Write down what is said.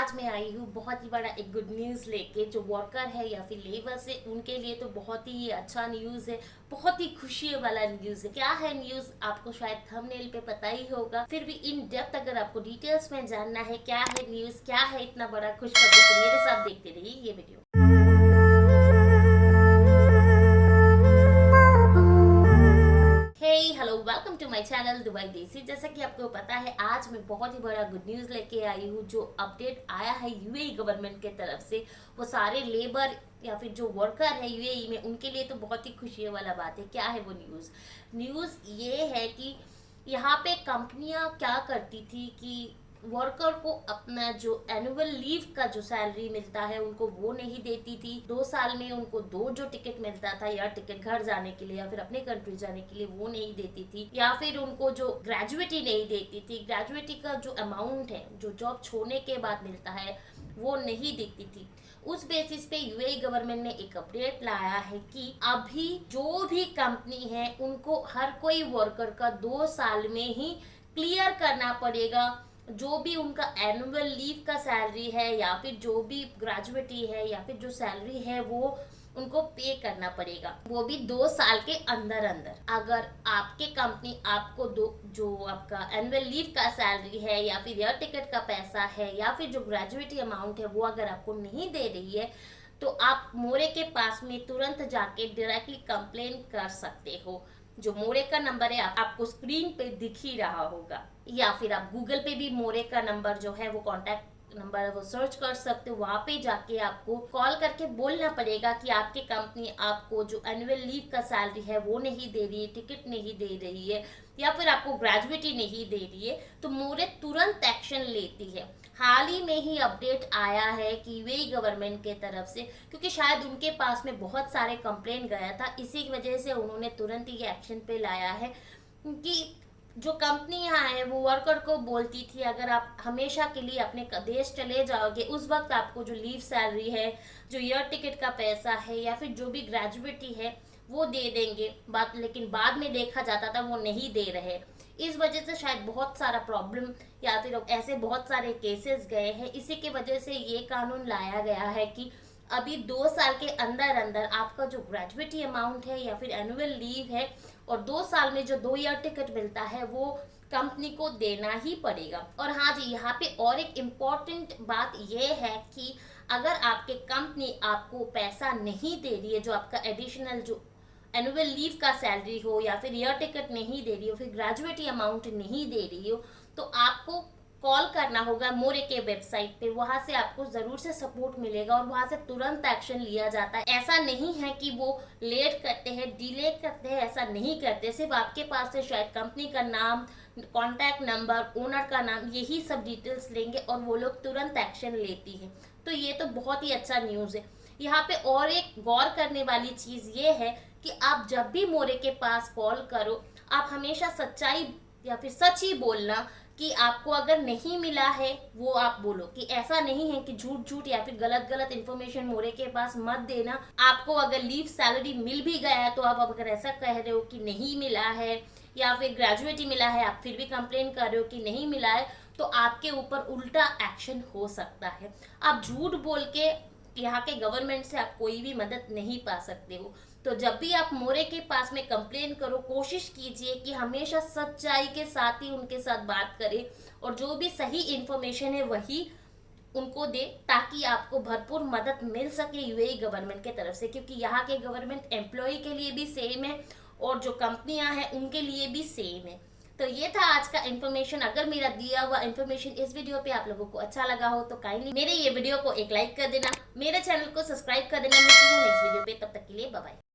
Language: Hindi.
आज मैं आई हूँ बहुत ही बड़ा एक गुड न्यूज़ लेके। जो वर्कर है या फिर लेबर्स है उनके लिए तो बहुत ही अच्छा न्यूज़ है, बहुत ही खुशी वाला न्यूज़ है। क्या है न्यूज़ आपको शायद थंबनेल पे पता ही होगा, फिर भी इन डेप्थ अगर आपको डिटेल्स में जानना है क्या है न्यूज़, क्या है इतना बड़ा खुशखबरी, तो मेरे साथ देखते रहिए ये video. Hello, welcome to my channel Dubai Desi. जैसा कि आपको पता है आज मैं बहुत ही बड़ा गुड न्यूज़ लेके आई हूँ। जो अपडेट आया है यूएई गवर्नमेंट के तरफ से, वो सारे लेबर या फिर जो वर्कर है यूएई में उनके लिए तो बहुत ही खुशी वाला बात है। क्या है वो न्यूज़? न्यूज़ ये है कि यहाँ पे कंपनियां क्या करती थी कि वर्कर को अपना जो एनुअल लीव का जो सैलरी मिलता है उनको वो नहीं देती थी। 2 साल में उनको दो जो टिकट मिलता था, या टिकट घर जाने के लिए या फिर अपने कंट्री जाने के लिए, वो नहीं देती थी। या फिर उनको जो ग्रेजुएटी नहीं देती थी, ग्रेजुएटी का जो अमाउंट है जो जॉब छोड़ने के बाद मिलता है वो नहीं देती थी। उस बेसिस पे यूएई गवर्नमेंट ने एक अपडेट लाया है कि अभी जो भी कंपनी है उनको हर कोई वर्कर का 2 साल में ही क्लियर करना पड़ेगा। जो भी उनका एनुअल लीव का सैलरी है या फिर जो भी ग्रेजुएटी है या फिर जो सैलरी है वो उनको पे करना पड़ेगा, वो भी 2 साल के अंदर अंदर। अगर आपके कंपनी आपको जो आपका एनुअल लीव का सैलरी है या फिर एयर टिकट का पैसा है या फिर जो ग्रेजुएटी अमाउंट है वो अगर आपको नहीं दे रही है, तो आप मोरे के पास में तुरंत जाके डायरेक्टली कंप्लेन कर सकते हो। जो मोरे का नंबर है आपको स्क्रीन पे दिख ही रहा होगा, या फिर आप गूगल पे भी मोरे का नंबर जो है वो कॉन्टैक्ट नंबर वो सर्च कर सकते हो। वहाँ पे जाके आपको कॉल करके बोलना पड़ेगा कि आपकी कंपनी आपको जो एनुअल लीव का सैलरी है वो नहीं दे रही है, टिकट नहीं दे रही है या फिर आपको ग्रेजुएटी नहीं दे रही है, तो मोरे तुरंत एक्शन लेती है। हाल ही में ही अपडेट आया है कि यूएई गवर्नमेंट के तरफ से, क्योंकि शायद उनके पास में बहुत सारे कंप्लेन गया था, इसी की वजह से उन्होंने तुरंत ही एक्शन पे लाया है कि जो कंपनी यहाँ है वो वर्कर को बोलती थी अगर आप हमेशा के लिए अपने देश चले जाओगे उस वक्त आपको जो लीव सैलरी है, जो एयर टिकट का पैसा है या फिर जो भी ग्रेजुएटी है वो दे देंगे बात, लेकिन बाद में देखा जाता था वो नहीं दे रहे। इस वजह से शायद बहुत सारा प्रॉब्लम या फिर ऐसे बहुत सारे केसेस गए हैं। इसी की वजह से ये कानून लाया गया है कि अभी 2 साल के अंदर अंदर आपका जो ग्रेजुएटी अमाउंट है या फिर एनुअल लीव है और 2 साल में जो 2 ईयर टिकट मिलता है वो कंपनी को देना ही पड़ेगा। और हाँ जी, यहाँ पे और एक इम्पॉर्टेंट बात ये है कि अगर आपके कंपनी आपको पैसा नहीं दे रही है, जो आपका एडिशनल जो एनुअल लीव का सैलरी हो या फिर ईयर टिकट नहीं दे रही हो, फिर ग्रेजुएटी अमाउंट नहीं दे रही हो, तो आपको कॉल करना होगा मोरे के वेबसाइट पे। वहां से आपको जरूर से सपोर्ट मिलेगा और वहां से तुरंत एक्शन लिया जाता है। ऐसा नहीं है कि वो लेट करते हैं, डिले करते हैं, ऐसा नहीं करते। सिर्फ आपके पास से शायद कंपनी का नाम, कॉन्टैक्ट नंबर, ओनर का नाम, यही सब डिटेल्स लेंगे और वो लोग तुरंत एक्शन लेती है। तो ये तो बहुत ही अच्छा न्यूज़ है। यहाँ पे और एक गौर करने वाली चीज़ ये है कि आप जब भी मोरे के पास कॉल करो, आप हमेशा सच्चाई या फिर सच ही बोलना कि आपको अगर नहीं मिला है वो आप बोलो। कि ऐसा नहीं है कि झूठ झूठ या फिर गलत गलत इन्फॉर्मेशन मोरे के पास मत देना। आपको अगर लीव सैलरी मिल भी गया है तो आप अगर ऐसा कह रहे हो कि नहीं मिला है या फिर ग्रेजुएटी मिला है, आप फिर भी कंप्लेन कर रहे हो कि नहीं मिला है, तो आपके ऊपर उल्टा एक्शन हो सकता है। आप झूठ बोल के यहाँ के गवर्नमेंट से आप कोई भी मदद नहीं पा सकते हो। तो जब भी आप मोरे के पास में कंप्लेन करो, कोशिश कीजिए कि हमेशा सच्चाई के साथ ही उनके साथ बात करें और जो भी सही इंफॉर्मेशन है वही उनको दे, ताकि आपको भरपूर मदद मिल सके यूएई गवर्नमेंट के तरफ से। क्योंकि यहाँ के गवर्नमेंट एम्प्लॉय के लिए भी सेम है और जो कंपनियां हैं उनके लिए भी सेम है। तो ये था आज का इन्फॉर्मेशन। अगर मेरा दिया हुआ इन्फॉर्मेशन इस वीडियो पे आप लोगों को अच्छा लगा हो तो काइंडली मेरे ये वीडियो को एक लाइक कर देना, मेरे चैनल को सब्सक्राइब कर देना। मिलती हूँ नेक्स्ट वीडियो पे, तब तक के लिए बाय बाय।